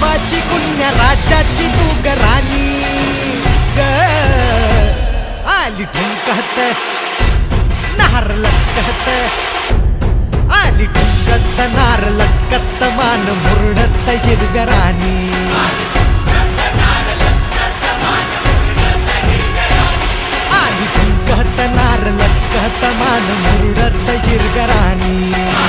देवाची पुण्य राज्याची तू ग राणी ग आली ठुमकत नार लचकत आली ठुमकत नार लचकत मान मुरडत हिरव्या राणी आली ठुमकत नार लचकत मान मुरडत हिरव्या राणी